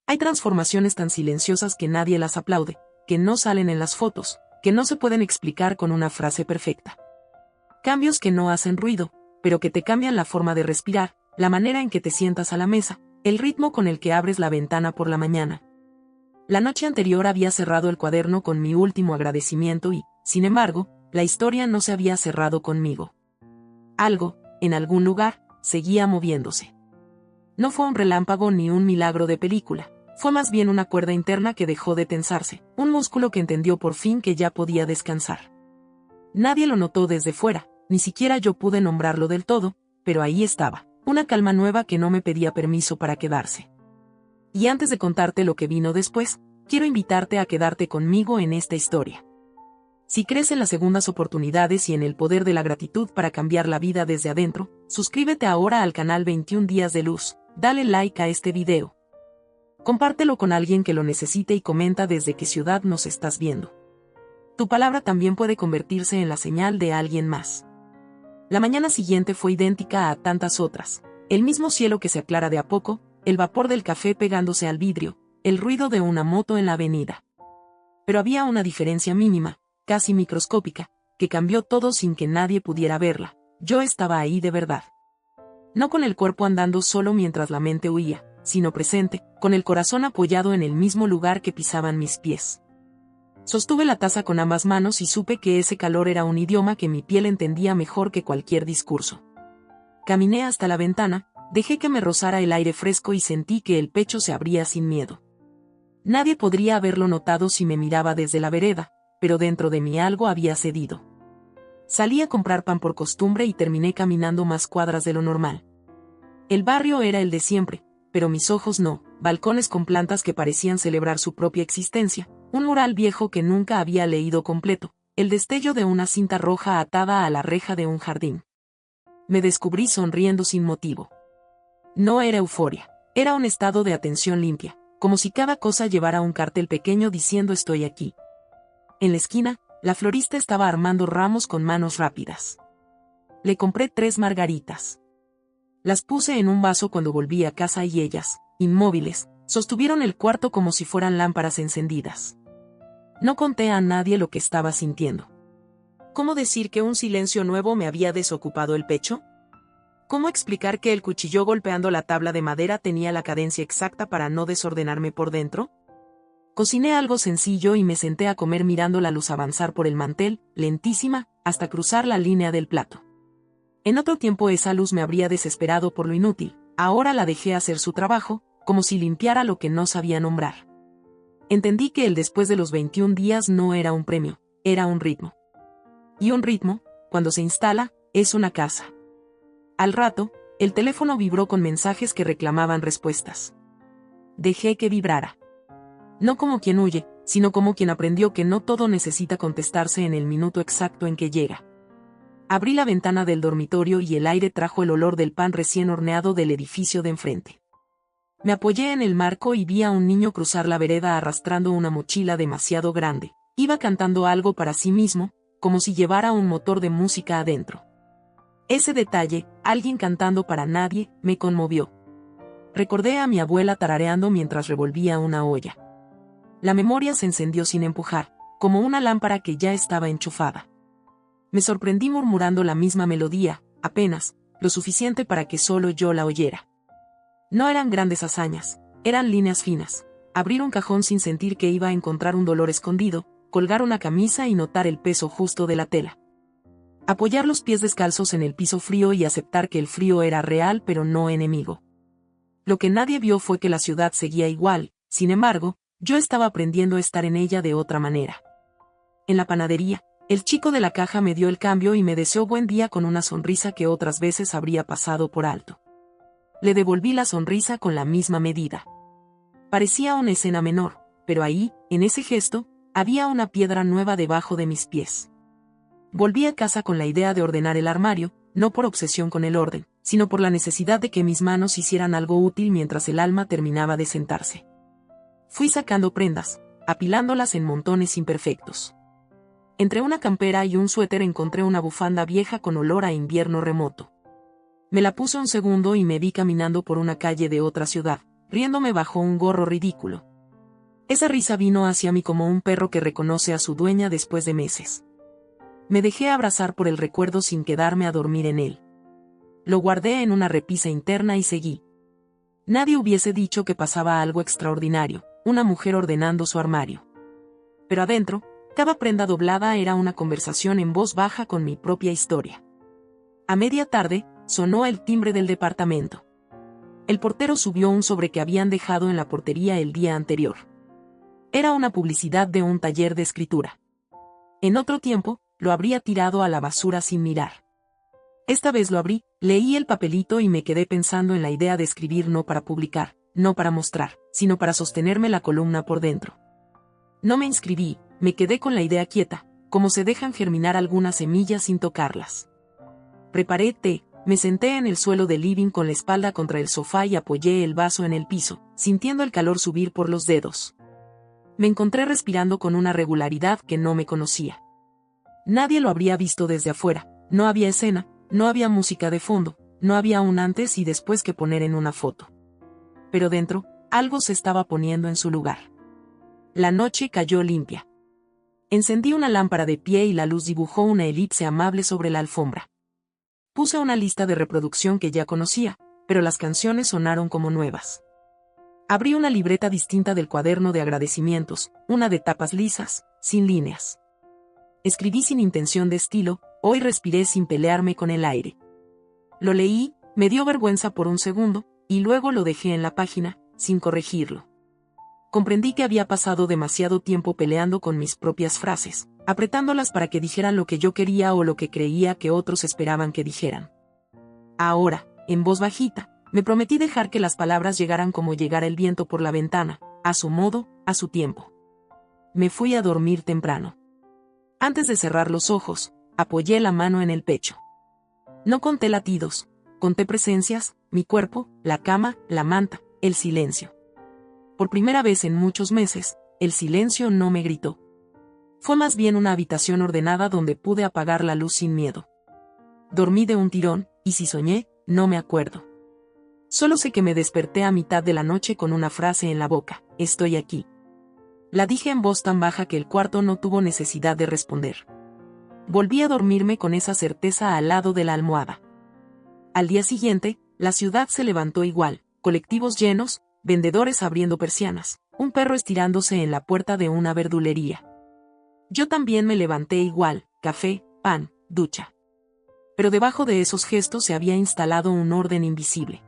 Hay transformaciones tan silenciosas que nadie las aplaude, que no salen en las fotos, que no se pueden explicar con una frase perfecta. Cambios que no hacen ruido, pero que te cambian la forma de respirar, la manera en que te sientas a la mesa, el ritmo con el que abres la ventana por la mañana. La noche anterior había cerrado el cuaderno con mi último agradecimiento y, sin embargo, la historia no se había cerrado conmigo. Algo, en algún lugar, seguía moviéndose. No fue un relámpago ni un milagro de película, fue más bien una cuerda interna que dejó de tensarse, un músculo que entendió por fin que ya podía descansar. Nadie lo notó desde fuera, ni siquiera yo pude nombrarlo del todo, pero ahí estaba, una calma nueva que no me pedía permiso para quedarse. Y antes de contarte lo que vino después, quiero invitarte a quedarte conmigo en esta historia. Si crees en las segundas oportunidades y en el poder de la gratitud para cambiar la vida desde adentro, suscríbete ahora al canal 21 Días de Luz, dale like a este video. Compártelo con alguien que lo necesite y comenta desde qué ciudad nos estás viendo. Tu palabra también puede convertirse en la señal de alguien más. La mañana siguiente fue idéntica a tantas otras, el mismo cielo que se aclara de a poco, el vapor del café pegándose al vidrio, el ruido de una moto en la avenida. Pero había una diferencia mínima, casi microscópica, que cambió todo sin que nadie pudiera verla. Yo estaba ahí de verdad. No con el cuerpo andando solo mientras la mente huía, sino presente, con el corazón apoyado en el mismo lugar que pisaban mis pies. Sostuve la taza con ambas manos y supe que ese calor era un idioma que mi piel entendía mejor que cualquier discurso. Caminé hasta la ventana, dejé que me rozara el aire fresco y sentí que el pecho se abría sin miedo. Nadie podría haberlo notado si me miraba desde la vereda, pero dentro de mí algo había cedido. Salí a comprar pan por costumbre y terminé caminando más cuadras de lo normal. El barrio era el de siempre, pero mis ojos no, balcones con plantas que parecían celebrar su propia existencia, un mural viejo que nunca había leído completo, el destello de una cinta roja atada a la reja de un jardín. Me descubrí sonriendo sin motivo. No era euforia, era un estado de atención limpia, como si cada cosa llevara un cartel pequeño diciendo estoy aquí. En la esquina, la florista estaba armando ramos con manos rápidas. Le compré 3 margaritas. Las puse en un vaso cuando volví a casa y ellas, inmóviles, sostuvieron el cuarto como si fueran lámparas encendidas. No conté a nadie lo que estaba sintiendo. ¿Cómo decir que un silencio nuevo me había desocupado el pecho? ¿Cómo explicar que el cuchillo golpeando la tabla de madera tenía la cadencia exacta para no desordenarme por dentro? Cociné algo sencillo y me senté a comer mirando la luz avanzar por el mantel, lentísima, hasta cruzar la línea del plato. En otro tiempo esa luz me habría desesperado por lo inútil, ahora la dejé hacer su trabajo, como si limpiara lo que no sabía nombrar. Entendí que el después de los 21 días no era un premio, era un ritmo. Y un ritmo, cuando se instala, es una casa. Al rato, el teléfono vibró con mensajes que reclamaban respuestas. Dejé que vibrara. No como quien huye, sino como quien aprendió que no todo necesita contestarse en el minuto exacto en que llega. Abrí la ventana del dormitorio y el aire trajo el olor del pan recién horneado del edificio de enfrente. Me apoyé en el marco y vi a un niño cruzar la vereda arrastrando una mochila demasiado grande. Iba cantando algo para sí mismo, como si llevara un motor de música adentro. Ese detalle, alguien cantando para nadie, me conmovió. Recordé a mi abuela tarareando mientras revolvía una olla. La memoria se encendió sin empujar, como una lámpara que ya estaba enchufada. Me sorprendí murmurando la misma melodía, apenas, lo suficiente para que solo yo la oyera. No eran grandes hazañas, eran líneas finas. Abrir un cajón sin sentir que iba a encontrar un dolor escondido, colgar una camisa y notar el peso justo de la tela. Apoyar los pies descalzos en el piso frío y aceptar que el frío era real pero no enemigo. Lo que nadie vio fue que la ciudad seguía igual, sin embargo, yo estaba aprendiendo a estar en ella de otra manera. En la panadería, el chico de la caja me dio el cambio y me deseó buen día con una sonrisa que otras veces habría pasado por alto. Le devolví la sonrisa con la misma medida. Parecía una escena menor, pero ahí, en ese gesto, había una piedra nueva debajo de mis pies. Volví a casa con la idea de ordenar el armario, no por obsesión con el orden, sino por la necesidad de que mis manos hicieran algo útil mientras el alma terminaba de sentarse. Fui sacando prendas, apilándolas en montones imperfectos. Entre una campera y un suéter encontré una bufanda vieja con olor a invierno remoto. Me la puse un segundo y me vi caminando por una calle de otra ciudad, riéndome bajo un gorro ridículo. Esa risa vino hacia mí como un perro que reconoce a su dueña después de meses. Me dejé abrazar por el recuerdo sin quedarme a dormir en él. Lo guardé en una repisa interna y seguí. Nadie hubiese dicho que pasaba algo extraordinario, una mujer ordenando su armario. Pero adentro, cada prenda doblada era una conversación en voz baja con mi propia historia. A media tarde, sonó el timbre del departamento. El portero subió un sobre que habían dejado en la portería el día anterior. Era una publicidad de un taller de escritura. En otro tiempo, lo habría tirado a la basura sin mirar. Esta vez lo abrí, leí el papelito y me quedé pensando en la idea de escribir no para publicar, no para mostrar, sino para sostenerme la columna por dentro. No me inscribí, me quedé con la idea quieta, como se dejan germinar algunas semillas sin tocarlas. Preparé té, me senté en el suelo del living con la espalda contra el sofá y apoyé el vaso en el piso, sintiendo el calor subir por los dedos. Me encontré respirando con una regularidad que no me conocía. Nadie lo habría visto desde afuera, no había escena, no había música de fondo, no había un antes y después que poner en una foto. Pero dentro, algo se estaba poniendo en su lugar. La noche cayó limpia. Encendí una lámpara de pie y la luz dibujó una elipse amable sobre la alfombra. Puse una lista de reproducción que ya conocía, pero las canciones sonaron como nuevas. Abrí una libreta distinta del cuaderno de agradecimientos, una de tapas lisas, sin líneas. Escribí sin intención de estilo, hoy respiré sin pelearme con el aire. Lo leí, me dio vergüenza por un segundo, y luego lo dejé en la página, sin corregirlo. Comprendí que había pasado demasiado tiempo peleando con mis propias frases, apretándolas para que dijeran lo que yo quería o lo que creía que otros esperaban que dijeran. Ahora, en voz bajita, me prometí dejar que las palabras llegaran como llegara el viento por la ventana, a su modo, a su tiempo. Me fui a dormir temprano. Antes de cerrar los ojos, apoyé la mano en el pecho. No conté latidos, conté presencias, mi cuerpo, la cama, la manta, el silencio. Por primera vez en muchos meses, el silencio no me gritó. Fue más bien una habitación ordenada donde pude apagar la luz sin miedo. Dormí de un tirón, y si soñé, no me acuerdo. Solo sé que me desperté a mitad de la noche con una frase en la boca: estoy aquí. La dije en voz tan baja que el cuarto no tuvo necesidad de responder. Volví a dormirme con esa certeza al lado de la almohada. Al día siguiente, la ciudad se levantó igual, colectivos llenos, vendedores abriendo persianas, un perro estirándose en la puerta de una verdulería. Yo también me levanté igual, café, pan, ducha. Pero debajo de esos gestos se había instalado un orden invisible.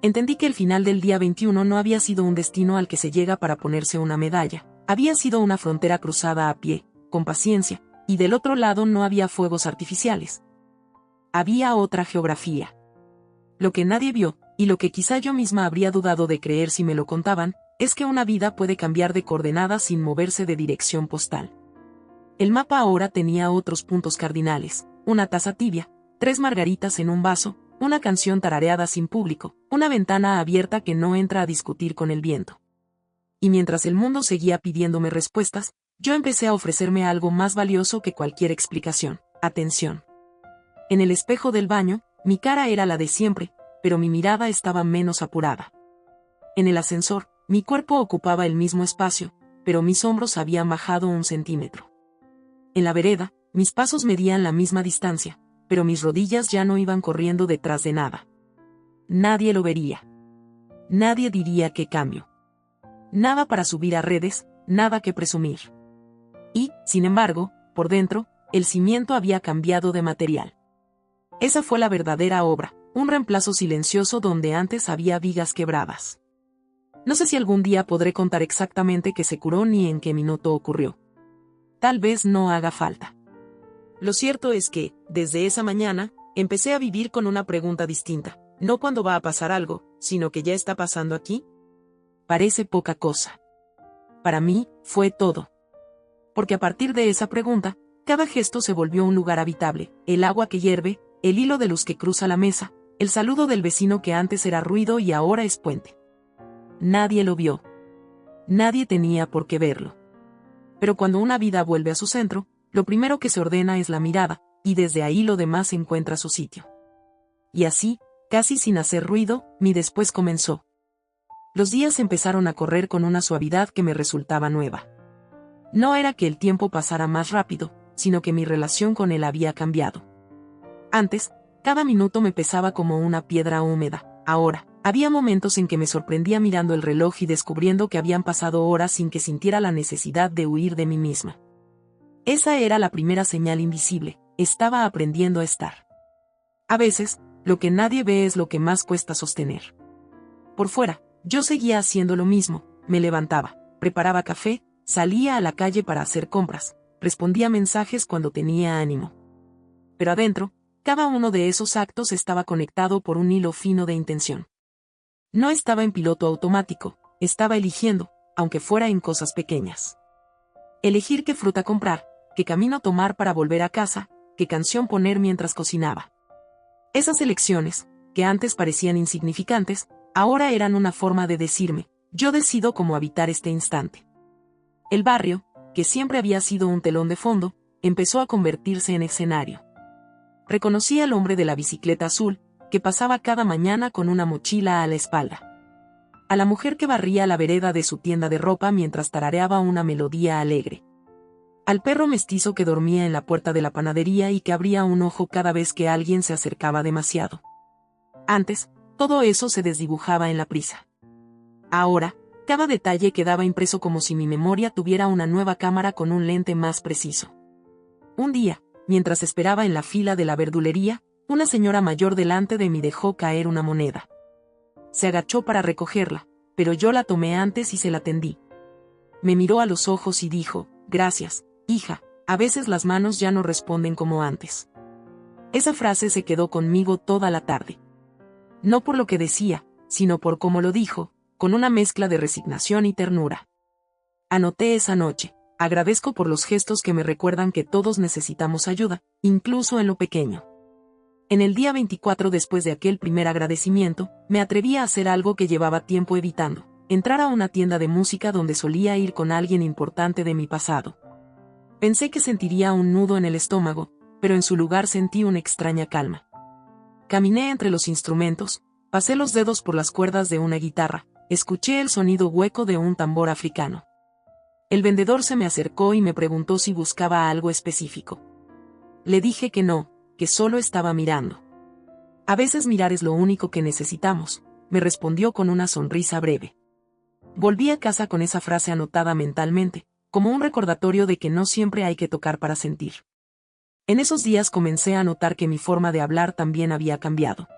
Entendí que el final del día 21 no había sido un destino al que se llega para ponerse una medalla, había sido una frontera cruzada a pie, con paciencia, y del otro lado no había fuegos artificiales. Había otra geografía. Lo que nadie vio, y lo que quizá yo misma habría dudado de creer si me lo contaban, es que una vida puede cambiar de coordenadas sin moverse de dirección postal. El mapa ahora tenía otros puntos cardinales, una taza tibia, 3 margaritas en un vaso, una canción tarareada sin público, una ventana abierta que no entra a discutir con el viento. Y mientras el mundo seguía pidiéndome respuestas, yo empecé a ofrecerme algo más valioso que cualquier explicación: atención. En el espejo del baño, mi cara era la de siempre, pero mi mirada estaba menos apurada. En el ascensor, mi cuerpo ocupaba el mismo espacio, pero mis hombros habían bajado 1 centímetro. En la vereda, mis pasos medían la misma distancia, pero mis rodillas ya no iban corriendo detrás de nada. Nadie lo vería. Nadie diría qué cambio. Nada para subir a redes, nada que presumir. Y, sin embargo, por dentro, el cimiento había cambiado de material. Esa fue la verdadera obra, un reemplazo silencioso donde antes había vigas quebradas. No sé si algún día podré contar exactamente qué se curó ni en qué minuto ocurrió. Tal vez no haga falta. Lo cierto es que, desde esa mañana, empecé a vivir con una pregunta distinta, no cuándo va a pasar algo, sino que ya está pasando aquí. Parece poca cosa. Para mí, fue todo. Porque a partir de esa pregunta, cada gesto se volvió un lugar habitable, el agua que hierve, el hilo de luz que cruza la mesa, el saludo del vecino que antes era ruido y ahora es puente. Nadie lo vio. Nadie tenía por qué verlo. Pero cuando una vida vuelve a su centro, lo primero que se ordena es la mirada, y desde ahí lo demás encuentra su sitio. Y así, casi sin hacer ruido, mi después comenzó. Los días empezaron a correr con una suavidad que me resultaba nueva. No era que el tiempo pasara más rápido, sino que mi relación con él había cambiado. Antes, cada minuto me pesaba como una piedra húmeda. Ahora, había momentos en que me sorprendía mirando el reloj y descubriendo que habían pasado horas sin que sintiera la necesidad de huir de mí misma. Esa era la primera señal invisible, estaba aprendiendo a estar. A veces, lo que nadie ve es lo que más cuesta sostener. Por fuera, yo seguía haciendo lo mismo, me levantaba, preparaba café, salía a la calle para hacer compras, respondía mensajes cuando tenía ánimo. Pero adentro, cada uno de esos actos estaba conectado por un hilo fino de intención. No estaba en piloto automático, estaba eligiendo, aunque fuera en cosas pequeñas. Elegir qué fruta comprar, qué camino tomar para volver a casa, qué canción poner mientras cocinaba. Esas elecciones, que antes parecían insignificantes, ahora eran una forma de decirme, yo decido cómo habitar este instante. El barrio, que siempre había sido un telón de fondo, empezó a convertirse en escenario. Reconocí al hombre de la bicicleta azul, que pasaba cada mañana con una mochila a la espalda. A la mujer que barría la vereda de su tienda de ropa mientras tarareaba una melodía alegre. Al perro mestizo que dormía en la puerta de la panadería y que abría un ojo cada vez que alguien se acercaba demasiado. Antes, todo eso se desdibujaba en la prisa. Ahora, cada detalle quedaba impreso como si mi memoria tuviera una nueva cámara con un lente más preciso. Un día, mientras esperaba en la fila de la verdulería, una señora mayor delante de mí dejó caer una moneda. Se agachó para recogerla, pero yo la tomé antes y se la tendí. Me miró a los ojos y dijo, gracias, hija, a veces las manos ya no responden como antes. Esa frase se quedó conmigo toda la tarde. No por lo que decía, sino por cómo lo dijo, con una mezcla de resignación y ternura. Anoté esa noche, agradezco por los gestos que me recuerdan que todos necesitamos ayuda, incluso en lo pequeño. En el día 24 después de aquel primer agradecimiento, me atreví a hacer algo que llevaba tiempo evitando, entrar a una tienda de música donde solía ir con alguien importante de mi pasado. Pensé que sentiría un nudo en el estómago, pero en su lugar sentí una extraña calma. Caminé entre los instrumentos, pasé los dedos por las cuerdas de una guitarra, escuché el sonido hueco de un tambor africano. El vendedor se me acercó y me preguntó si buscaba algo específico. Le dije que no, que solo estaba mirando. A veces mirar es lo único que necesitamos, me respondió con una sonrisa breve. Volví a casa con esa frase anotada mentalmente, como un recordatorio de que no siempre hay que tocar para sentir. En esos días comencé a notar que mi forma de hablar también había cambiado.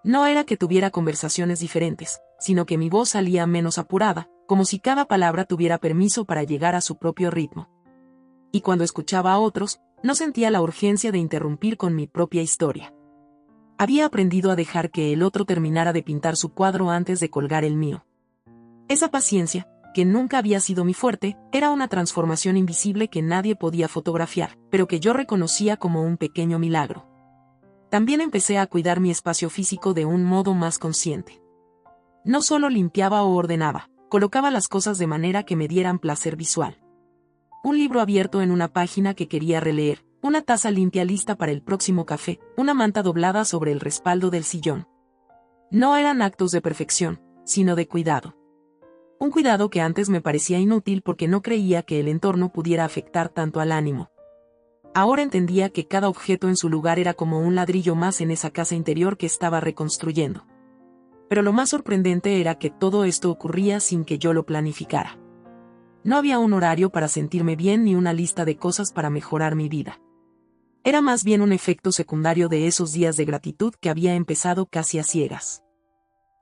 No era que tuviera conversaciones diferentes, sino que mi voz salía menos apurada, como si cada palabra tuviera permiso para llegar a su propio ritmo. Y cuando escuchaba a otros, no sentía la urgencia de interrumpir con mi propia historia. Había aprendido a dejar que el otro terminara de pintar su cuadro antes de colgar el mío. Esa paciencia, que nunca había sido mi fuerte, era una transformación invisible que nadie podía fotografiar, pero que yo reconocía como un pequeño milagro. También empecé a cuidar mi espacio físico de un modo más consciente. No solo limpiaba o ordenaba, colocaba las cosas de manera que me dieran placer visual. Un libro abierto en una página que quería releer, una taza limpia lista para el próximo café, una manta doblada sobre el respaldo del sillón. No eran actos de perfección, sino de cuidado. Un cuidado que antes me parecía inútil porque no creía que el entorno pudiera afectar tanto al ánimo. Ahora entendía que cada objeto en su lugar era como un ladrillo más en esa casa interior que estaba reconstruyendo. Pero lo más sorprendente era que todo esto ocurría sin que yo lo planificara. No había un horario para sentirme bien ni una lista de cosas para mejorar mi vida. Era más bien un efecto secundario de esos días de gratitud que había empezado casi a ciegas.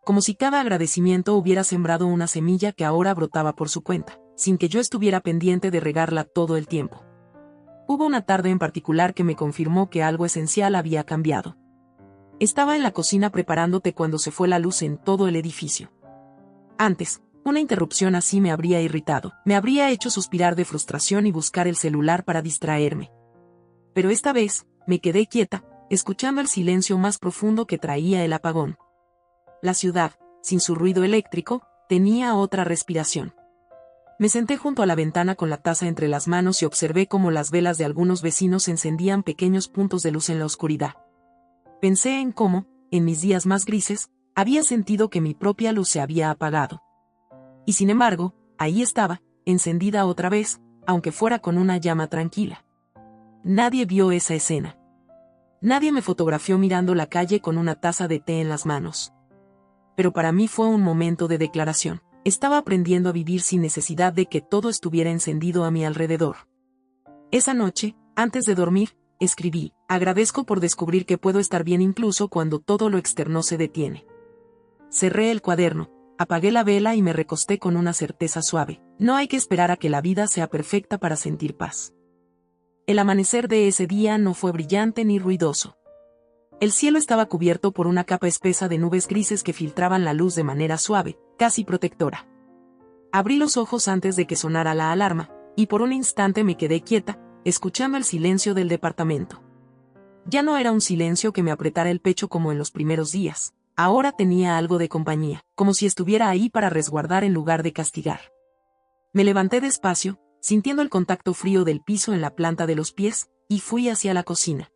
Como si cada agradecimiento hubiera sembrado una semilla que ahora brotaba por su cuenta, sin que yo estuviera pendiente de regarla todo el tiempo. Hubo una tarde en particular que me confirmó que algo esencial había cambiado. Estaba en la cocina preparando té cuando se fue la luz en todo el edificio. Antes, una interrupción así me habría irritado, me habría hecho suspirar de frustración y buscar el celular para distraerme. Pero esta vez, me quedé quieta, escuchando el silencio más profundo que traía el apagón. La ciudad, sin su ruido eléctrico, tenía otra respiración. Me senté junto a la ventana con la taza entre las manos y observé cómo las velas de algunos vecinos encendían pequeños puntos de luz en la oscuridad. Pensé en cómo, en mis días más grises, Había sentido que mi propia luz se había apagado. Y sin embargo, ahí estaba, encendida otra vez, aunque fuera con una llama tranquila. Nadie vio esa escena. Nadie me fotografió mirando la calle con una taza de té en las manos. Pero para mí fue un momento de declaración. Estaba aprendiendo a vivir sin necesidad de que todo estuviera encendido a mi alrededor. Esa noche, antes de dormir, escribí: agradezco por descubrir que puedo estar bien incluso cuando todo lo externo se detiene. Cerré el cuaderno, apagué la vela y me recosté con una certeza suave. No hay que esperar a que la vida sea perfecta para sentir paz. El amanecer de ese día no fue brillante ni ruidoso. El cielo estaba cubierto por una capa espesa de nubes grises que filtraban la luz de manera suave, casi protectora. Abrí los ojos antes de que sonara la alarma, y por un instante me quedé quieta, escuchando el silencio del departamento. Ya no era un silencio que me apretara el pecho como en los primeros días. Ahora tenía algo de compañía, como si estuviera ahí para resguardar en lugar de castigar. Me levanté despacio, sintiendo el contacto frío del piso en la planta de los pies, y fui hacia la cocina.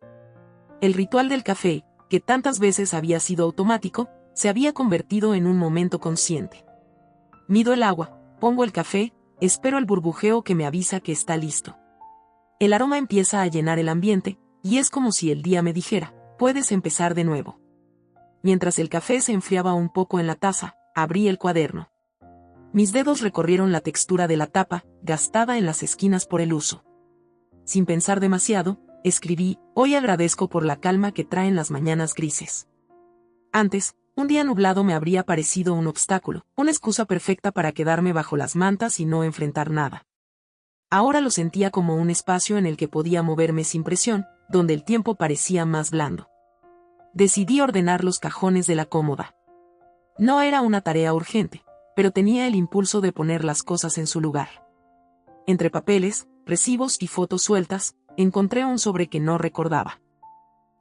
El ritual del café, que tantas veces había sido automático, se había convertido en un momento consciente. Mido el agua, pongo el café, espero el burbujeo que me avisa que está listo. El aroma empieza a llenar el ambiente, y es como si el día me dijera: puedes empezar de nuevo. Mientras el café se enfriaba un poco en la taza, abrí el cuaderno. Mis dedos recorrieron la textura de la tapa, gastada en las esquinas por el uso. Sin pensar demasiado, escribí: hoy agradezco por la calma que traen las mañanas grises. Antes, un día nublado me habría parecido un obstáculo, una excusa perfecta para quedarme bajo las mantas y no enfrentar nada. Ahora lo sentía como un espacio en el que podía moverme sin presión, donde el tiempo parecía más blando. Decidí ordenar los cajones de la cómoda. No era una tarea urgente, pero tenía el impulso de poner las cosas en su lugar. Entre papeles, recibos y fotos sueltas, encontré un sobre que no recordaba.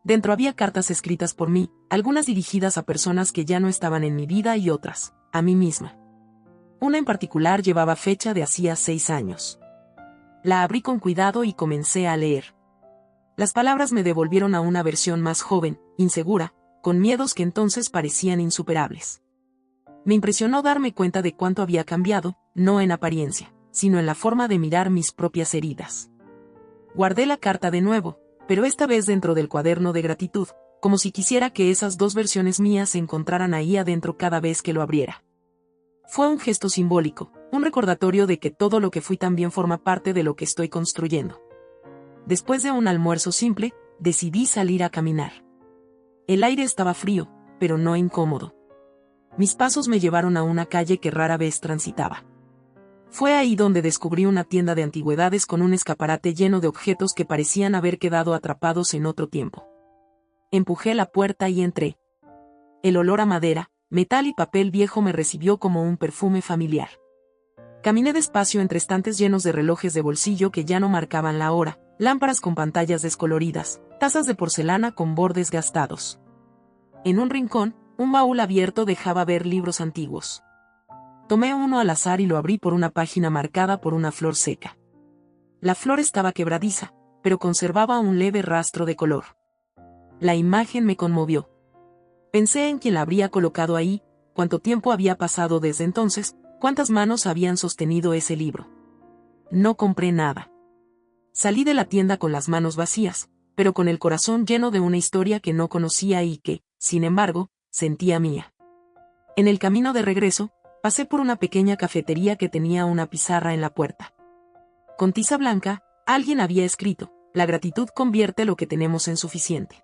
Dentro había cartas escritas por mí, algunas dirigidas a personas que ya no estaban en mi vida y otras, a mí misma. Una en particular llevaba fecha de hacía 6 años. La abrí con cuidado y comencé a leer. Las palabras me devolvieron a una versión más joven, insegura, con miedos que entonces parecían insuperables. Me impresionó darme cuenta de cuánto había cambiado, no en apariencia, sino en la forma de mirar mis propias heridas. Guardé la carta de nuevo, pero esta vez dentro del cuaderno de gratitud, como si quisiera que esas dos versiones mías se encontraran ahí adentro cada vez que lo abriera. Fue un gesto simbólico, un recordatorio de que todo lo que fui también forma parte de lo que estoy construyendo. Después de un almuerzo simple, decidí salir a caminar. El aire estaba frío, pero no incómodo. Mis pasos me llevaron a una calle que rara vez transitaba. Fue ahí donde descubrí una tienda de antigüedades con un escaparate lleno de objetos que parecían haber quedado atrapados en otro tiempo. Empujé la puerta y entré. El olor a madera, metal y papel viejo me recibió como un perfume familiar. Caminé despacio entre estantes llenos de relojes de bolsillo que ya no marcaban la hora, lámparas con pantallas descoloridas, tazas de porcelana con bordes gastados. En un rincón, un baúl abierto dejaba ver libros antiguos. Tomé uno al azar y lo abrí por una página marcada por una flor seca. La flor estaba quebradiza, pero conservaba un leve rastro de color. La imagen me conmovió. Pensé en quién la habría colocado ahí, cuánto tiempo había pasado desde entonces, cuántas manos habían sostenido ese libro. No compré nada. Salí de la tienda con las manos vacías, pero con el corazón lleno de una historia que no conocía y que, sin embargo, sentía mía. En el camino de regreso, pasé por una pequeña cafetería que tenía una pizarra en la puerta. Con tiza blanca, alguien había escrito: la gratitud convierte lo que tenemos en suficiente.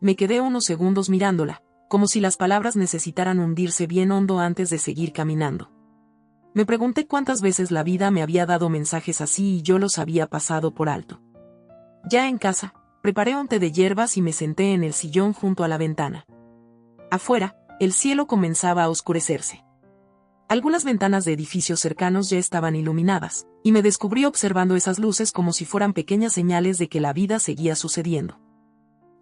Me quedé unos segundos mirándola, como si las palabras necesitaran hundirse bien hondo antes de seguir caminando. Me pregunté cuántas veces la vida me había dado mensajes así y yo los había pasado por alto. Ya en casa, preparé un té de hierbas y me senté en el sillón junto a la ventana. Afuera, el cielo comenzaba a oscurecerse. Algunas ventanas de edificios cercanos ya estaban iluminadas, y me descubrí observando esas luces como si fueran pequeñas señales de que la vida seguía sucediendo.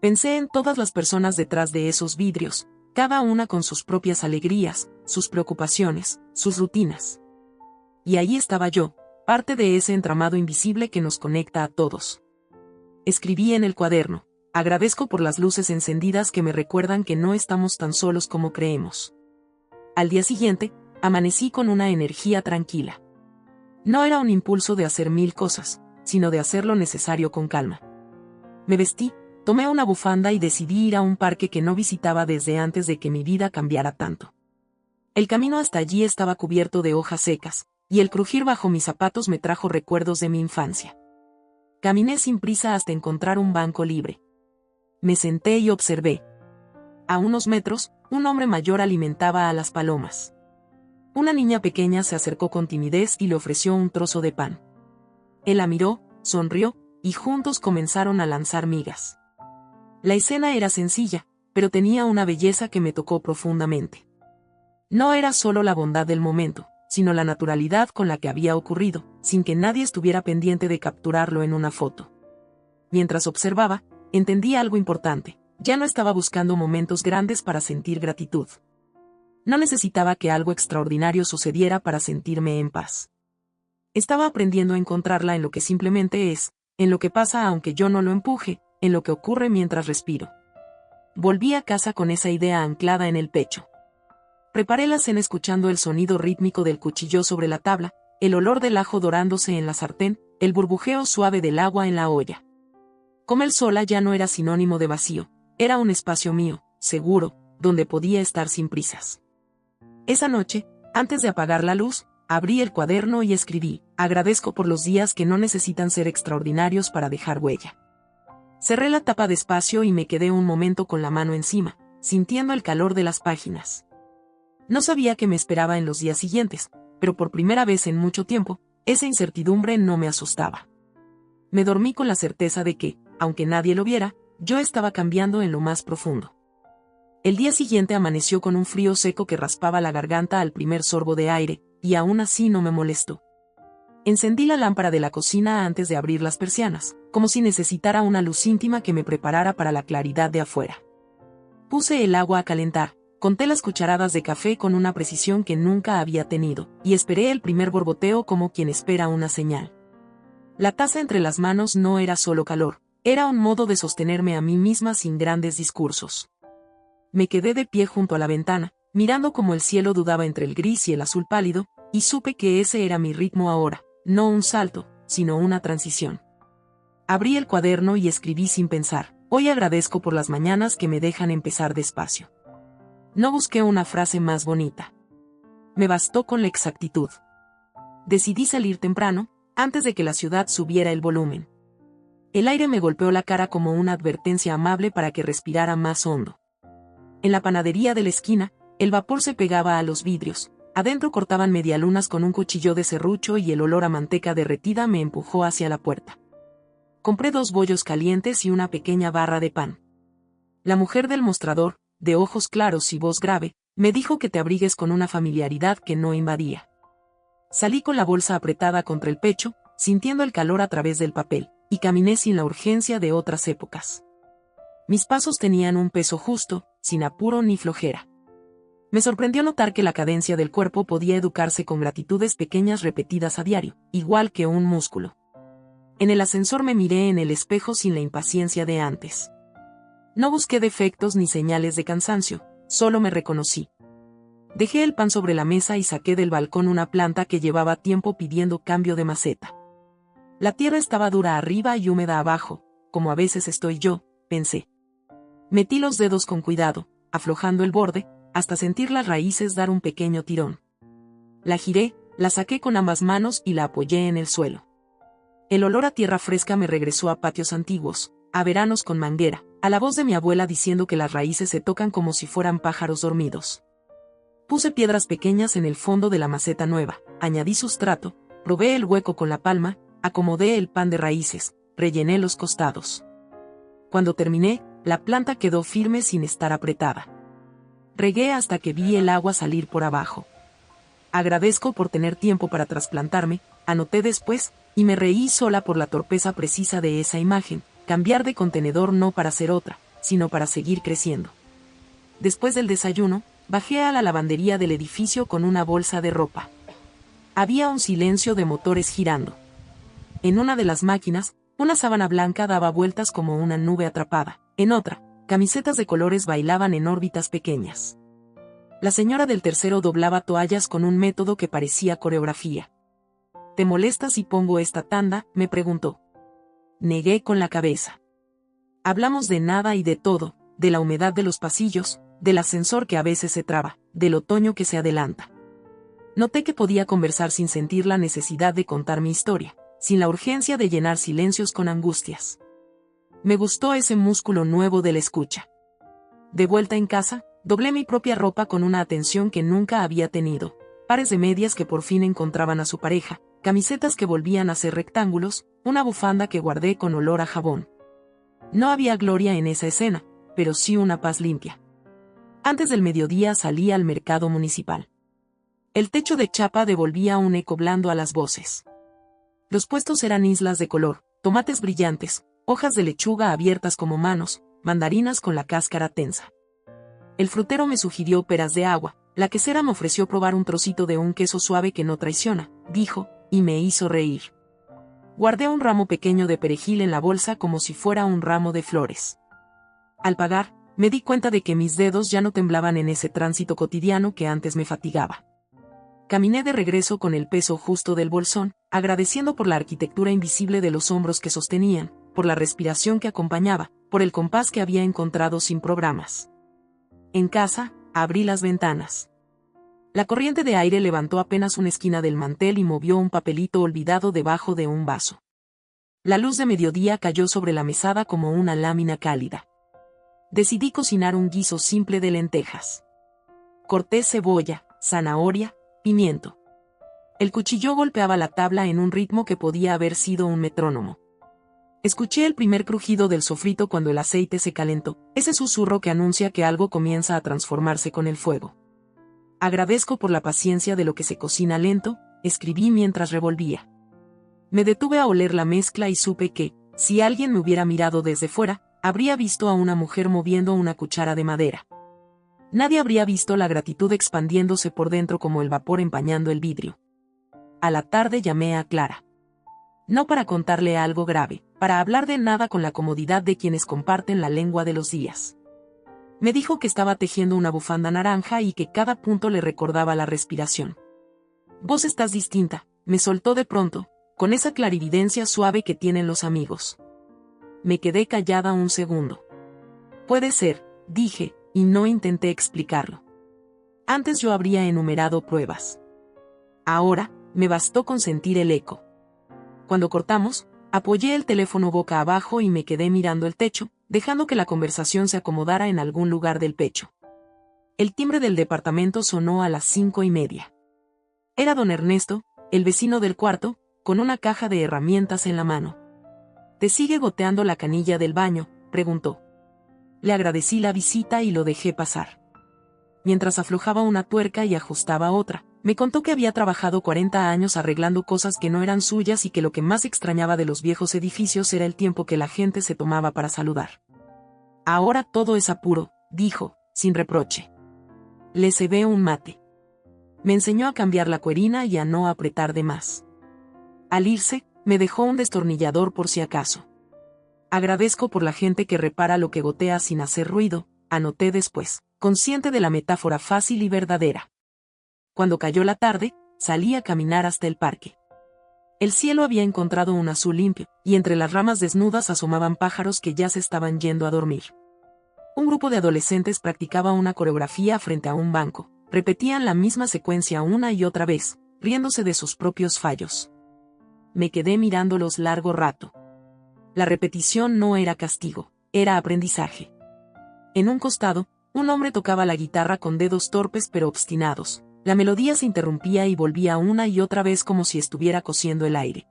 Pensé en todas las personas detrás de esos vidrios, cada una con sus propias alegrías, sus preocupaciones, sus rutinas. Y ahí estaba yo, parte de ese entramado invisible que nos conecta a todos. Escribí en el cuaderno: Agradezco por las luces encendidas que me recuerdan que no estamos tan solos como creemos. Al día siguiente, amanecí con una energía tranquila. No era un impulso de hacer 1000 cosas, sino de hacer lo necesario con calma. Me vestí, tomé una bufanda y decidí ir a un parque que no visitaba desde antes de que mi vida cambiara tanto. El camino hasta allí estaba cubierto de hojas secas, y el crujir bajo mis zapatos me trajo recuerdos de mi infancia. Caminé sin prisa hasta encontrar un banco libre. Me senté y observé. A unos metros, un hombre mayor alimentaba a las palomas. Una niña pequeña se acercó con timidez y le ofreció un trozo de pan. Él la miró, sonrió, y juntos comenzaron a lanzar migas. La escena era sencilla, pero tenía una belleza que me tocó profundamente. No era solo la bondad del momento, sino la naturalidad con la que había ocurrido, sin que nadie estuviera pendiente de capturarlo en una foto. Mientras observaba, entendí algo importante: ya no estaba buscando momentos grandes para sentir gratitud. No necesitaba que algo extraordinario sucediera para sentirme en paz. Estaba aprendiendo a encontrarla en lo que simplemente es, en lo que pasa aunque yo no lo empuje, en lo que ocurre mientras respiro. Volví a casa con esa idea anclada en el pecho. Preparé la cena escuchando el sonido rítmico del cuchillo sobre la tabla, el olor del ajo dorándose en la sartén, el burbujeo suave del agua en la olla. Comer sola ya no era sinónimo de vacío, era un espacio mío, seguro, donde podía estar sin prisas. Esa noche, antes de apagar la luz, abrí el cuaderno y escribí: agradezco por los días que no necesitan ser extraordinarios para dejar huella. Cerré la tapa despacio y me quedé un momento con la mano encima, sintiendo el calor de las páginas. No sabía qué me esperaba en los días siguientes, pero por primera vez en mucho tiempo, esa incertidumbre no me asustaba. Me dormí con la certeza de que, aunque nadie lo viera, yo estaba cambiando en lo más profundo. El día siguiente amaneció con un frío seco que raspaba la garganta al primer sorbo de aire, y aún así no me molestó. Encendí la lámpara de la cocina antes de abrir las persianas, como si necesitara una luz íntima que me preparara para la claridad de afuera. Puse el agua a calentar, conté las cucharadas de café con una precisión que nunca había tenido, y esperé el primer borboteo como quien espera una señal. La taza entre las manos no era solo calor, era un modo de sostenerme a mí misma sin grandes discursos. Me quedé de pie junto a la ventana, mirando como el cielo dudaba entre el gris y el azul pálido, y supe que ese era mi ritmo ahora, no un salto, sino una transición. Abrí el cuaderno y escribí sin pensar: hoy agradezco por las mañanas que me dejan empezar despacio. No busqué una frase más bonita. Me bastó con la exactitud. Decidí salir temprano, antes de que la ciudad subiera el volumen. El aire me golpeó la cara como una advertencia amable para que respirara más hondo. En la panadería de la esquina, el vapor se pegaba a los vidrios. Adentro cortaban medialunas con un cuchillo de serrucho y el olor a manteca derretida me empujó hacia la puerta. Compré 2 bollos calientes y una pequeña barra de pan. La mujer del mostrador, de ojos claros y voz grave, me dijo que te abrigues con una familiaridad que no invadía. Salí con la bolsa apretada contra el pecho, sintiendo el calor a través del papel, y caminé sin la urgencia de otras épocas. Mis pasos tenían un peso justo, sin apuro ni flojera. Me sorprendió notar que la cadencia del cuerpo podía educarse con gratitudes pequeñas repetidas a diario, igual que un músculo. En el ascensor me miré en el espejo sin la impaciencia de antes. No busqué defectos ni señales de cansancio, solo me reconocí. Dejé el pan sobre la mesa y saqué del balcón una planta que llevaba tiempo pidiendo cambio de maceta. La tierra estaba dura arriba y húmeda abajo, como a veces estoy yo, pensé. Metí los dedos con cuidado, aflojando el borde, hasta sentir las raíces dar un pequeño tirón. La giré, la saqué con ambas manos y la apoyé en el suelo. El olor a tierra fresca me regresó a patios antiguos, a veranos con manguera, a la voz de mi abuela diciendo que las raíces se tocan como si fueran pájaros dormidos. Puse piedras pequeñas en el fondo de la maceta nueva, añadí sustrato, probé el hueco con la palma, acomodé el pan de raíces, rellené los costados. Cuando terminé, la planta quedó firme sin estar apretada. Regué hasta que vi el agua salir por abajo. Agradezco por tener tiempo para trasplantarme, anoté después, y me reí sola por la torpeza precisa de esa imagen, cambiar de contenedor no para ser otra, sino para seguir creciendo. Después del desayuno, bajé a la lavandería del edificio con una bolsa de ropa. Había un silencio de motores girando. En una de las máquinas, una sábana blanca daba vueltas como una nube atrapada, En otra, camisetas de colores bailaban en órbitas pequeñas. La señora del tercero doblaba toallas con un método que parecía coreografía. ¿Te molesta si pongo esta tanda?, me preguntó. Negué con la cabeza. Hablamos de nada y de todo, de la humedad de los pasillos, del ascensor que a veces se traba, del otoño que se adelanta. Noté que podía conversar sin sentir la necesidad de contar mi historia, sin la urgencia de llenar silencios con angustias. Me gustó ese músculo nuevo de la escucha. De vuelta en casa, doblé mi propia ropa con una atención que nunca había tenido, pares de medias que por fin encontraban a su pareja, camisetas que volvían a ser rectángulos, una bufanda que guardé con olor a jabón. No había gloria en esa escena, pero sí una paz limpia. Antes del mediodía salí al mercado municipal. El techo de chapa devolvía un eco blando a las voces. Los puestos eran islas de color, tomates brillantes, hojas de lechuga abiertas como manos, mandarinas con la cáscara tensa. El frutero me sugirió peras de agua, la quesera me ofreció probar un trocito de un queso suave que no traiciona, dijo, y me hizo reír. Guardé un ramo pequeño de perejil en la bolsa como si fuera un ramo de flores. Al pagar, me di cuenta de que mis dedos ya no temblaban en ese tránsito cotidiano que antes me fatigaba. Caminé de regreso con el peso justo del bolsón, agradeciendo por la arquitectura invisible de los hombros que sostenían, por la respiración que acompañaba, por el compás que había encontrado sin programas. En casa, abrí las ventanas. La corriente de aire levantó apenas una esquina del mantel y movió un papelito olvidado debajo de un vaso. La luz de mediodía cayó sobre la mesada como una lámina cálida. Decidí cocinar un guiso simple de lentejas. Corté cebolla, zanahoria, pimiento. El cuchillo golpeaba la tabla en un ritmo que podía haber sido un metrónomo. Escuché el primer crujido del sofrito cuando el aceite se calentó, ese susurro que anuncia que algo comienza a transformarse con el fuego. Agradezco por la paciencia de lo que se cocina lento, escribí mientras revolvía. Me detuve a oler la mezcla y supe que, si alguien me hubiera mirado desde fuera, habría visto a una mujer moviendo una cuchara de madera. Nadie habría visto la gratitud expandiéndose por dentro como el vapor empañando el vidrio. A la tarde llamé a Clara. No para contarle algo grave, para hablar de nada con la comodidad de quienes comparten la lengua de los días. Me dijo que estaba tejiendo una bufanda naranja y que cada punto le recordaba la respiración. Vos estás distinta, me soltó de pronto, con esa clarividencia suave que tienen los amigos. Me quedé callada un segundo. Puede ser, dije, y no intenté explicarlo. Antes yo habría enumerado pruebas. Ahora, me bastó con sentir el eco. Cuando cortamos, apoyé el teléfono boca abajo y me quedé mirando el techo, dejando que la conversación se acomodara en algún lugar del pecho. El timbre del departamento sonó a las 5:30. Era don Ernesto, el vecino del cuarto, con una caja de herramientas en la mano. ¿Te sigue goteando la canilla del baño?, preguntó. Le agradecí la visita y lo dejé pasar. Mientras aflojaba una tuerca y ajustaba otra, me contó que había trabajado 40 años arreglando cosas que no eran suyas y que lo que más extrañaba de los viejos edificios era el tiempo que la gente se tomaba para saludar. Ahora todo es apuro, dijo, sin reproche. Le cebé un mate. Me enseñó a cambiar la cuerina y a no apretar de más. Al irse, me dejó un destornillador por si acaso. Agradezco por la gente que repara lo que gotea sin hacer ruido, anoté después, consciente de la metáfora fácil y verdadera. Cuando cayó la tarde, salí a caminar hasta el parque. El cielo había encontrado un azul limpio, y entre las ramas desnudas asomaban pájaros que ya se estaban yendo a dormir. Un grupo de adolescentes practicaba una coreografía frente a un banco, repetían la misma secuencia una y otra vez, riéndose de sus propios fallos. Me quedé mirándolos largo rato. La repetición no era castigo, era aprendizaje. En un costado, un hombre tocaba la guitarra con dedos torpes pero obstinados. La melodía se interrumpía y volvía una y otra vez como si estuviera cosiendo el aire.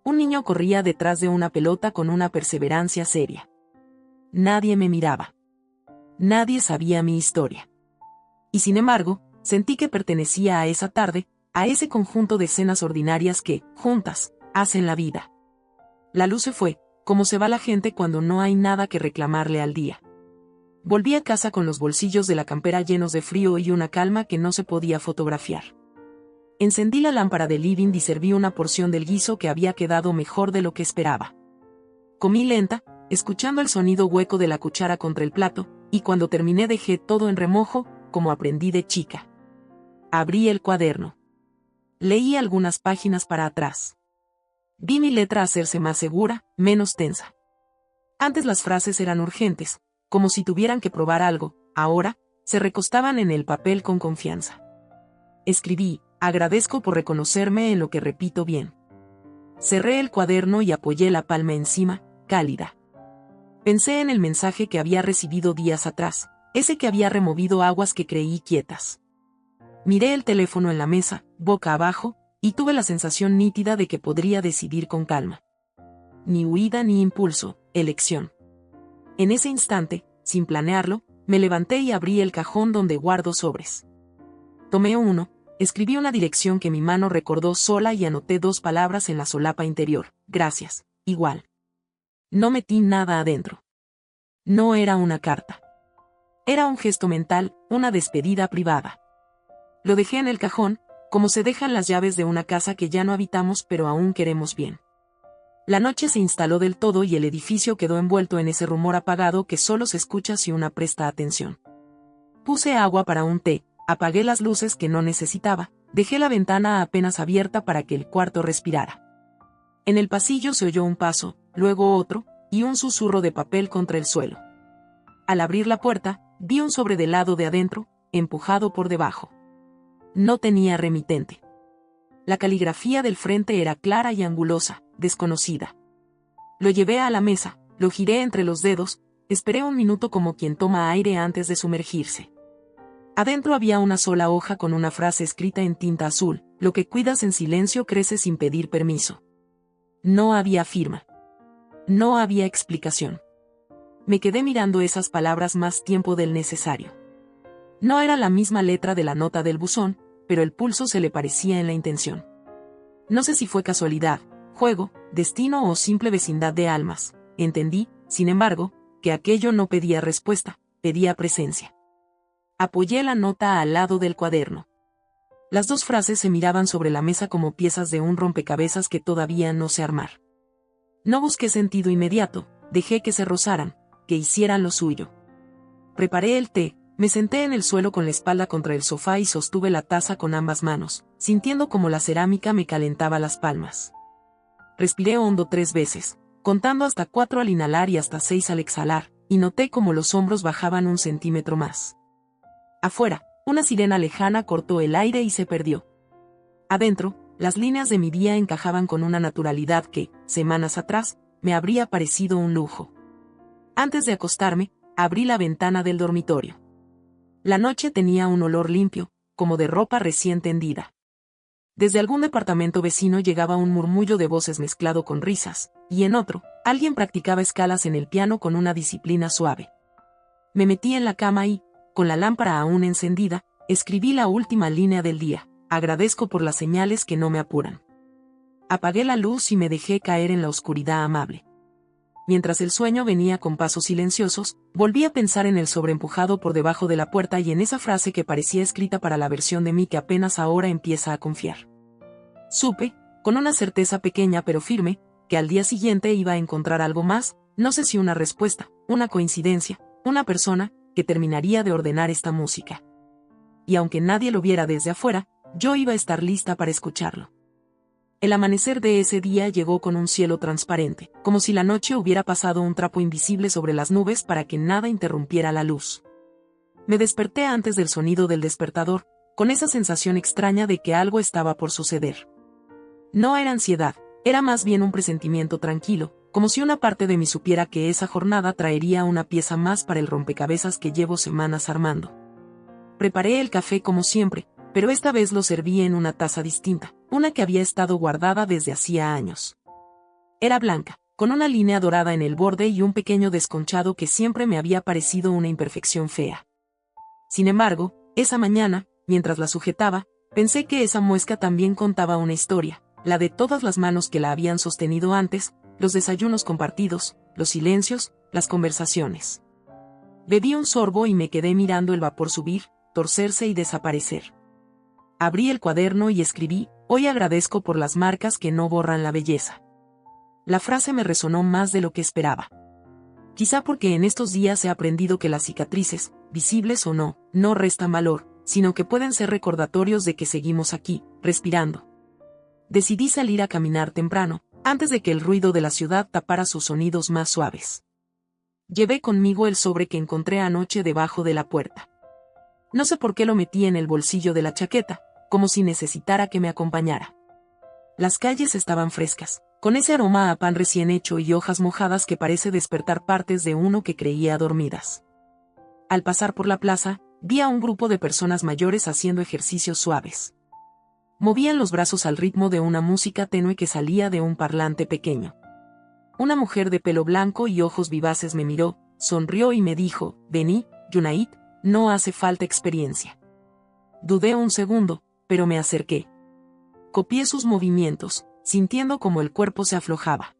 Un niño corría detrás de una pelota con una perseverancia seria. Nadie me miraba. Nadie sabía mi historia. Y sin embargo, sentí que pertenecía a esa tarde, a ese conjunto de escenas ordinarias que, juntas, hacen la vida. La luz se fue, como se va la gente cuando no hay nada que reclamarle al día. Volví a casa con los bolsillos de la campera llenos de frío y una calma que no se podía fotografiar. Encendí la lámpara del living y serví una porción del guiso que había quedado mejor de lo que esperaba. Comí lenta, escuchando el sonido hueco de la cuchara contra el plato, y cuando terminé dejé todo en remojo, como aprendí de chica. Abrí el cuaderno. Leí algunas páginas para atrás. Vi mi letra hacerse más segura, menos tensa. Antes las frases eran urgentes, como si tuvieran que probar algo, ahora, se recostaban en el papel con confianza. Escribí, agradezco por reconocerme en lo que repito bien. Cerré el cuaderno y apoyé la palma encima, cálida. Pensé en el mensaje que había recibido días atrás, ese que había removido aguas que creí quietas. Miré el teléfono en la mesa, boca abajo, y tuve la sensación nítida de que podría decidir con calma. Ni huida ni impulso, elección. En ese instante, sin planearlo, me levanté y abrí el cajón donde guardo sobres. Tomé uno, escribí una dirección que mi mano recordó sola y anoté 2 palabras en la solapa interior, gracias, igual. No metí nada adentro. No era una carta. Era un gesto mental, una despedida privada. Lo dejé en el cajón, como se dejan las llaves de una casa que ya no habitamos pero aún queremos bien. La noche se instaló del todo y el edificio quedó envuelto en ese rumor apagado que solo se escucha si una presta atención. Puse agua para un té, apagué las luces que no necesitaba, dejé la ventana apenas abierta para que el cuarto respirara. En el pasillo se oyó un paso, luego otro, y un susurro de papel contra el suelo. Al abrir la puerta, vi un sobre del lado de adentro, empujado por debajo. No tenía remitente. La caligrafía del frente era clara y angulosa, desconocida. Lo llevé a la mesa, lo giré entre los dedos, esperé un minuto como quien toma aire antes de sumergirse. Adentro había una sola hoja con una frase escrita en tinta azul, lo que cuidas en silencio crece sin pedir permiso. No había firma. No había explicación. Me quedé mirando esas palabras más tiempo del necesario. No era la misma letra de la nota del buzón, pero el pulso se le parecía en la intención. No sé si fue casualidad, juego, destino o simple vecindad de almas. Entendí, sin embargo, que aquello no pedía respuesta, pedía presencia. Apoyé la nota al lado del cuaderno. Las 2 frases se miraban sobre la mesa como piezas de un rompecabezas que todavía no sé armar. No busqué sentido inmediato, dejé que se rozaran, que hicieran lo suyo. Preparé el té, me senté en el suelo con la espalda contra el sofá y sostuve la taza con ambas manos, sintiendo como la cerámica me calentaba las palmas. Respiré hondo 3 veces, contando hasta 4 al inhalar y hasta 6 al exhalar, y noté como los hombros bajaban 1 centímetro más. Afuera, una sirena lejana cortó el aire y se perdió. Adentro, las líneas de mi día encajaban con una naturalidad que, semanas atrás, me habría parecido un lujo. Antes de acostarme, abrí la ventana del dormitorio. La noche tenía un olor limpio, como de ropa recién tendida. Desde algún departamento vecino llegaba un murmullo de voces mezclado con risas, y en otro, alguien practicaba escalas en el piano con una disciplina suave. Me metí en la cama y, con la lámpara aún encendida, escribí la última línea del día: agradezco por las señales que no me apuran. Apagué la luz y me dejé caer en la oscuridad amable. Mientras el sueño venía con pasos silenciosos, volví a pensar en el sobreempujado por debajo de la puerta y en esa frase que parecía escrita para la versión de mí que apenas ahora empieza a confiar. Supe, con una certeza pequeña pero firme, que al día siguiente iba a encontrar algo más, no sé si una respuesta, una coincidencia, una persona, que terminaría de ordenar esta música. Y aunque nadie lo viera desde afuera, yo iba a estar lista para escucharlo. El amanecer de ese día llegó con un cielo transparente, como si la noche hubiera pasado un trapo invisible sobre las nubes para que nada interrumpiera la luz. Me desperté antes del sonido del despertador, con esa sensación extraña de que algo estaba por suceder. No era ansiedad, era más bien un presentimiento tranquilo, como si una parte de mí supiera que esa jornada traería una pieza más para el rompecabezas que llevo semanas armando. Preparé el café como siempre, pero esta vez lo serví en una taza distinta, una que había estado guardada desde hacía años. Era blanca, con una línea dorada en el borde y un pequeño desconchado que siempre me había parecido una imperfección fea. Sin embargo, esa mañana, mientras la sujetaba, pensé que esa muesca también contaba una historia, la de todas las manos que la habían sostenido antes, los desayunos compartidos, los silencios, las conversaciones. Bebí un sorbo y me quedé mirando el vapor subir, torcerse y desaparecer. Abrí el cuaderno y escribí: hoy agradezco por las marcas que no borran la belleza. La frase me resonó más de lo que esperaba. Quizá porque en estos días he aprendido que las cicatrices, visibles o no, no restan valor, sino que pueden ser recordatorios de que seguimos aquí, respirando. Decidí salir a caminar temprano, antes de que el ruido de la ciudad tapara sus sonidos más suaves. Llevé conmigo el sobre que encontré anoche debajo de la puerta. No sé por qué lo metí en el bolsillo de la chaqueta, como si necesitara que me acompañara. Las calles estaban frescas, con ese aroma a pan recién hecho y hojas mojadas que parece despertar partes de uno que creía dormidas. Al pasar por la plaza, vi a un grupo de personas mayores haciendo ejercicios suaves. Movían los brazos al ritmo de una música tenue que salía de un parlante pequeño. Una mujer de pelo blanco y ojos vivaces me miró, sonrió y me dijo: «Vení, Yunait, no hace falta experiencia». Dudé un segundo, pero me acerqué. Copié sus movimientos, sintiendo como el cuerpo se aflojaba.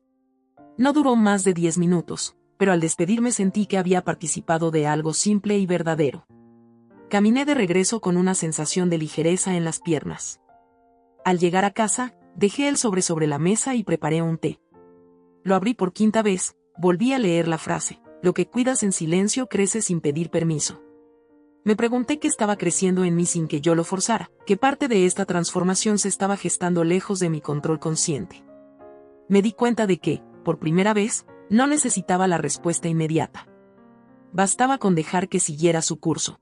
No duró más de 10 minutos, pero al despedirme sentí que había participado de algo simple y verdadero. Caminé de regreso con una sensación de ligereza en las piernas. Al llegar a casa, dejé el sobre la mesa y preparé un té. Lo abrí por quinta vez, volví a leer la frase: «Lo que cuidas en silencio crece sin pedir permiso». Me pregunté qué estaba creciendo en mí sin que yo lo forzara, qué parte de esta transformación se estaba gestando lejos de mi control consciente. Me di cuenta de que, por primera vez, no necesitaba la respuesta inmediata. Bastaba con dejar que siguiera su curso.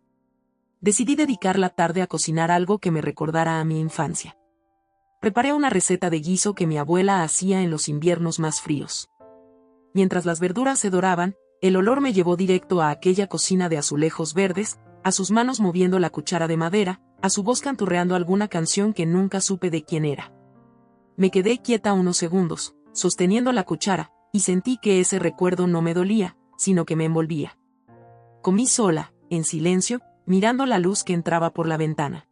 Decidí dedicar la tarde a cocinar algo que me recordara a mi infancia. Preparé una receta de guiso que mi abuela hacía en los inviernos más fríos. Mientras las verduras se doraban, el olor me llevó directo a aquella cocina de azulejos verdes, a sus manos moviendo la cuchara de madera, a su voz canturreando alguna canción que nunca supe de quién era. Me quedé quieta unos segundos, sosteniendo la cuchara, y sentí que ese recuerdo no me dolía, sino que me envolvía. Comí sola, en silencio, mirando la luz que entraba por la ventana.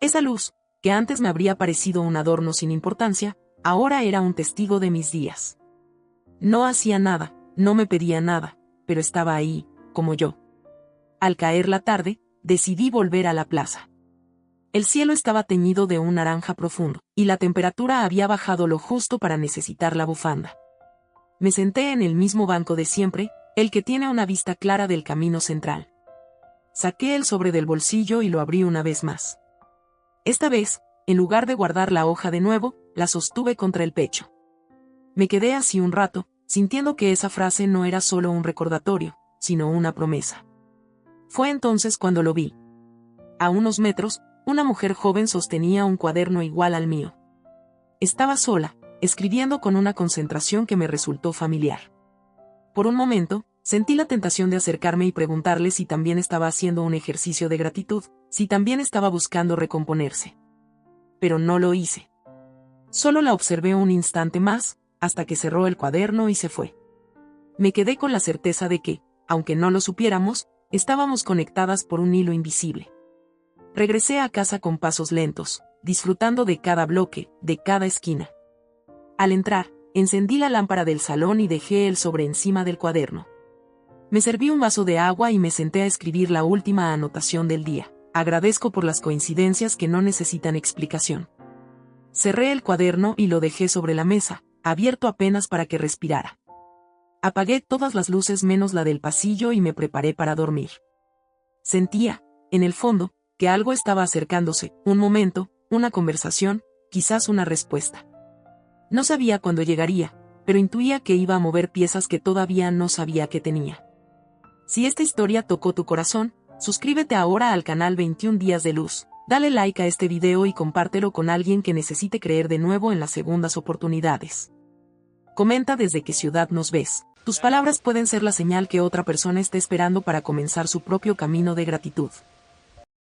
Esa luz, que antes me habría parecido un adorno sin importancia, ahora era un testigo de mis días. No hacía nada, no me pedía nada, pero estaba ahí, como yo. Al caer la tarde, decidí volver a la plaza. El cielo estaba teñido de un naranja profundo, y la temperatura había bajado lo justo para necesitar la bufanda. Me senté en el mismo banco de siempre, el que tiene una vista clara del camino central. Saqué el sobre del bolsillo y lo abrí una vez más. Esta vez, en lugar de guardar la hoja de nuevo, la sostuve contra el pecho. Me quedé así un rato, sintiendo que esa frase no era solo un recordatorio, sino una promesa. Fue entonces cuando lo vi. A unos metros, una mujer joven sostenía un cuaderno igual al mío. Estaba sola, escribiendo con una concentración que me resultó familiar. Por un momento, sentí la tentación de acercarme y preguntarle si también estaba haciendo un ejercicio de gratitud, si también estaba buscando recomponerse. Pero no lo hice. Solo la observé un instante más, hasta que cerró el cuaderno y se fue. Me quedé con la certeza de que, aunque no lo supiéramos, estábamos conectadas por un hilo invisible. Regresé a casa con pasos lentos, disfrutando de cada bloque, de cada esquina. Al entrar, encendí la lámpara del salón y dejé el sobre encima del cuaderno. Me serví un vaso de agua y me senté a escribir la última anotación del día. Agradezco por las coincidencias que no necesitan explicación. Cerré el cuaderno y lo dejé sobre la mesa, abierto apenas para que respirara. Apagué todas las luces menos la del pasillo y me preparé para dormir. Sentía, en el fondo, que algo estaba acercándose, un momento, una conversación, quizás una respuesta. No sabía cuándo llegaría, pero intuía que iba a mover piezas que todavía no sabía que tenía. Si esta historia tocó tu corazón, suscríbete ahora al canal 21 Días de Luz, dale like a este video y compártelo con alguien que necesite creer de nuevo en las segundas oportunidades. Comenta desde qué ciudad nos ves. Tus palabras pueden ser la señal que otra persona esté esperando para comenzar su propio camino de gratitud.